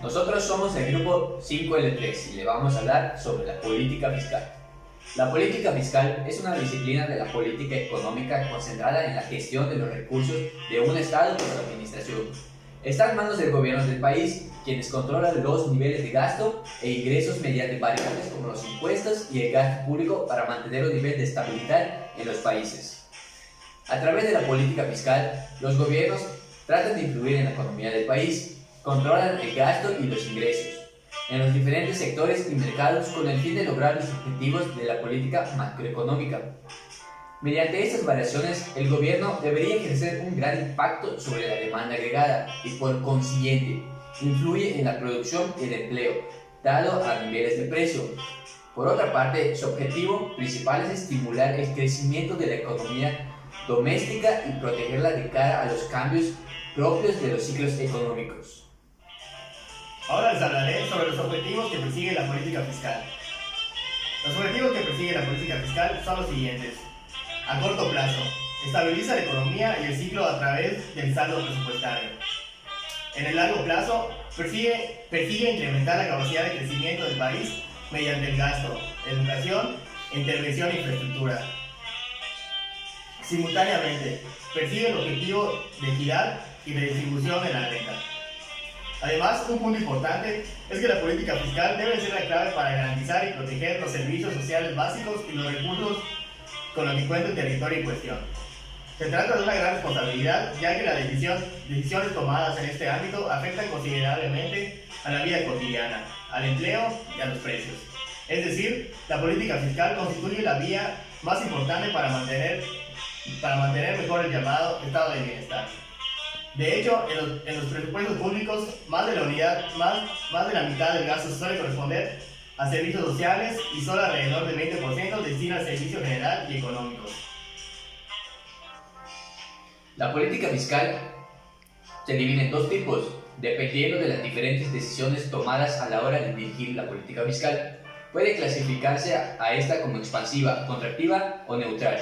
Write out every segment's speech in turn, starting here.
Nosotros somos el grupo 5L3 y le vamos a hablar sobre la política fiscal. La política fiscal es una disciplina de la política económica concentrada en la gestión de los recursos de un Estado por su administración. Está en manos del gobierno del país, quienes controlan los niveles de gasto e ingresos mediante variables como los impuestos y el gasto público para mantener un nivel de estabilidad en los países. A través de la política fiscal, los gobiernos tratan de influir en la economía del país, controlan el gasto y los ingresos en los diferentes sectores y mercados con el fin de lograr los objetivos de la política macroeconómica. Mediante estas variaciones, el gobierno debería ejercer un gran impacto sobre la demanda agregada y, por consiguiente, influye en la producción y el empleo, dado a niveles de precio. Por otra parte, su objetivo principal es estimular el crecimiento de la economía doméstica y protegerla de cara a los cambios propios de los ciclos económicos. Ahora les hablaré sobre los objetivos que persigue la política fiscal. Los objetivos que persigue la política fiscal son los siguientes. A corto plazo, estabiliza la economía y el ciclo a través del saldo presupuestario. En el largo plazo, persigue incrementar la capacidad de crecimiento del país mediante el gasto, educación e intervención en infraestructura. Simultáneamente, persigue el objetivo de equidad y de distribución de la renta. Además, un punto importante es que la política fiscal debe ser la clave para garantizar y proteger los servicios sociales básicos y los recursos con los que cuenta el territorio en cuestión. Se trata de una gran responsabilidad, ya que las decisiones tomadas en este ámbito afectan considerablemente a la vida cotidiana, al empleo y a los precios. Es decir, la política fiscal constituye la vía más importante para mantener mejor el llamado estado de bienestar. De hecho, en los presupuestos públicos, más de la mitad del gasto suele corresponder a servicios sociales y solo alrededor del 20% destina al servicio general y económico. La política fiscal se divide en dos tipos, dependiendo de las diferentes decisiones tomadas a la hora de dirigir la política fiscal. Puede clasificarse a esta como expansiva, contractiva o neutral.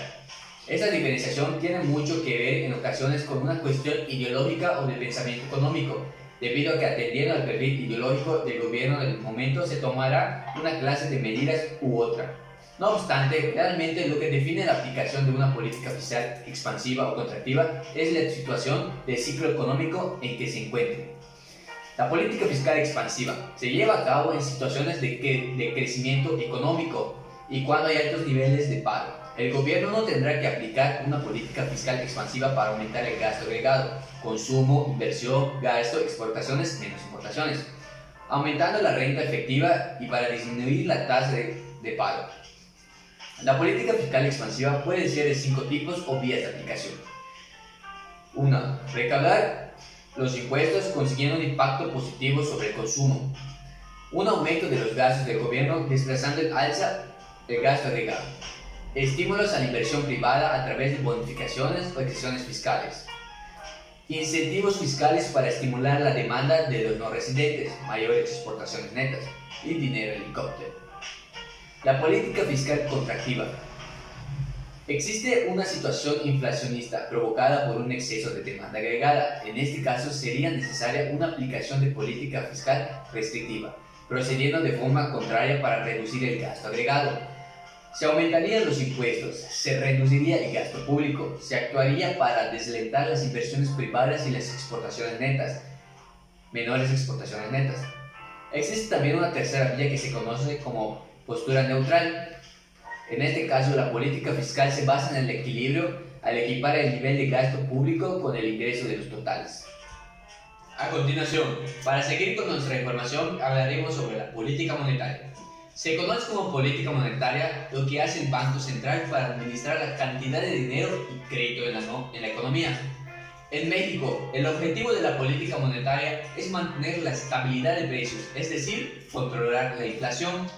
Esta diferenciación tiene mucho que ver en ocasiones con una cuestión ideológica o de pensamiento económico, debido a que atendiendo al perfil ideológico del gobierno del momento se tomará una clase de medidas u otra. No obstante, realmente lo que define la aplicación de una política fiscal expansiva o contractiva es la situación del ciclo económico en que se encuentre. La política fiscal expansiva se lleva a cabo en situaciones de crecimiento económico y cuando hay altos niveles de paro. El gobierno no tendrá que aplicar una política fiscal expansiva para aumentar el gasto agregado, consumo, inversión, gasto, exportaciones menos importaciones, aumentando la renta efectiva y para disminuir la tasa de paro. La política fiscal expansiva puede ser de 5 tipos o vías de aplicación. 1. Recaudar los impuestos consiguiendo un impacto positivo sobre el consumo. Un aumento de los gastos del gobierno desplazando el alza del gasto agregado. Estímulos a la inversión privada a través de bonificaciones o exenciones fiscales. Incentivos fiscales para estimular la demanda de los no residentes, mayores exportaciones netas y dinero helicóptero. La política fiscal contractiva. Existe una situación inflacionista provocada por un exceso de demanda agregada. En este caso sería necesaria una aplicación de política fiscal restrictiva, procediendo de forma contraria para reducir el gasto agregado. Se aumentarían los impuestos, se reduciría el gasto público, se actuaría para desalentar las inversiones privadas y las exportaciones netas, menores exportaciones netas. Existe también una tercera vía que se conoce como postura neutral. En este caso, la política fiscal se basa en el equilibrio al equipar el nivel de gasto público con el ingreso de los totales. A continuación, para seguir con nuestra información, hablaremos sobre la política monetaria. Se conoce como política monetaria lo que hace el Banco Central para administrar la cantidad de dinero y crédito en la economía. En México, el objetivo de la política monetaria es mantener la estabilidad de precios, es decir, controlar la inflación.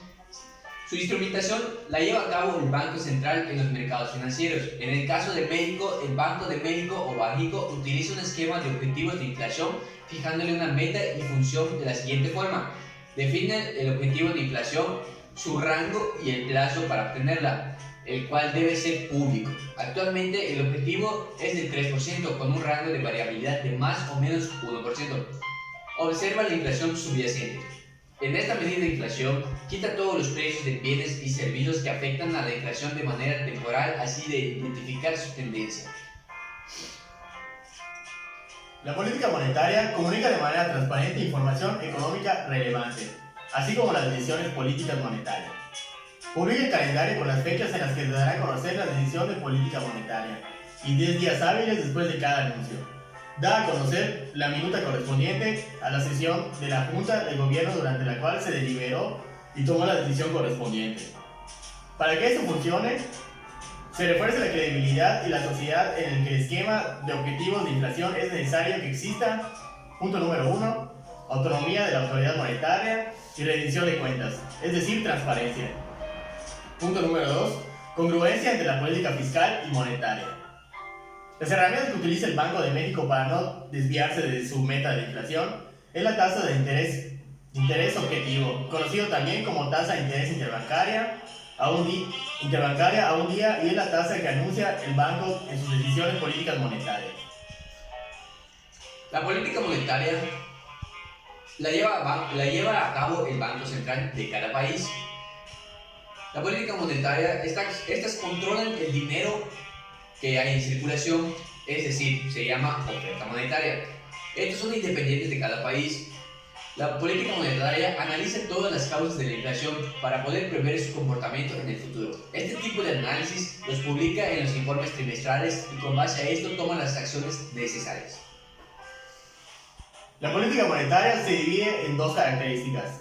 Su instrumentación la lleva a cabo el Banco Central en los mercados financieros. En el caso de México, el Banco de México o Banjico utiliza un esquema de objetivos de inflación fijándole una meta y función de la siguiente forma. Define el objetivo de inflación, su rango y el plazo para obtenerla, el cual debe ser público. Actualmente el objetivo es del 3% con un rango de variabilidad de más o menos 1%. Observa la inflación subyacente. En esta medida de inflación, quita todos los precios de bienes y servicios que afectan a la inflación de manera temporal, así de identificar su tendencia. La política monetaria comunica de manera transparente información económica relevante, así como las decisiones políticas monetarias. Publica el calendario con las fechas en las que se dará a conocer la decisión de política monetaria y 10 días hábiles después de cada anuncio. Da a conocer la minuta correspondiente a la sesión de la Junta de Gobierno durante la cual se deliberó y tomó la decisión correspondiente. Para que esto funcione, se refuerce la credibilidad y la sociedad en el que el esquema de objetivos de inflación es necesario que exista, punto número 1, autonomía de la autoridad monetaria y rendición de cuentas, es decir, transparencia. Punto número 2, congruencia entre la política fiscal y monetaria. Las herramientas que utiliza el Banco de México para no desviarse de su meta de inflación es la tasa de interés objetivo, conocido también como tasa de interés interbancaria a un día, y es la tasa que anuncia el banco en sus decisiones políticas monetarias. La política monetaria la lleva a cabo el Banco Central de cada país. La política monetaria, estas controlan el dinero que hay en circulación, es decir, se llama oferta monetaria. Estos son independientes de cada país. La política monetaria analiza todas las causas de la inflación para poder prever su comportamiento en el futuro. Este tipo de análisis los publica en los informes trimestrales y con base a esto toma las acciones necesarias. La política monetaria se divide en dos características: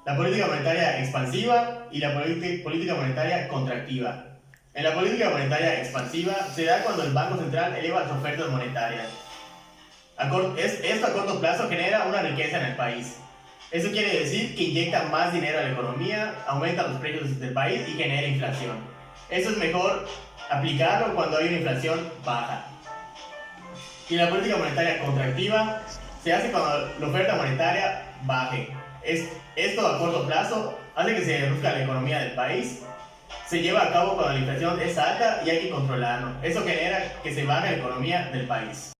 la política monetaria expansiva y la política monetaria contractiva. En la política monetaria expansiva se da cuando el Banco Central eleva las ofertas monetarias. Esto a corto plazo genera una riqueza en el país. Eso quiere decir que inyecta más dinero a la economía, aumenta los precios del país y genera inflación. Eso es mejor aplicarlo cuando hay una inflación baja. Y la política monetaria contractiva se hace cuando la oferta monetaria baje. Esto a corto plazo hace que se reduzca la economía del país. Se lleva a cabo cuando la inflación es alta y hay que controlarlo. Eso genera que se baje la economía del país.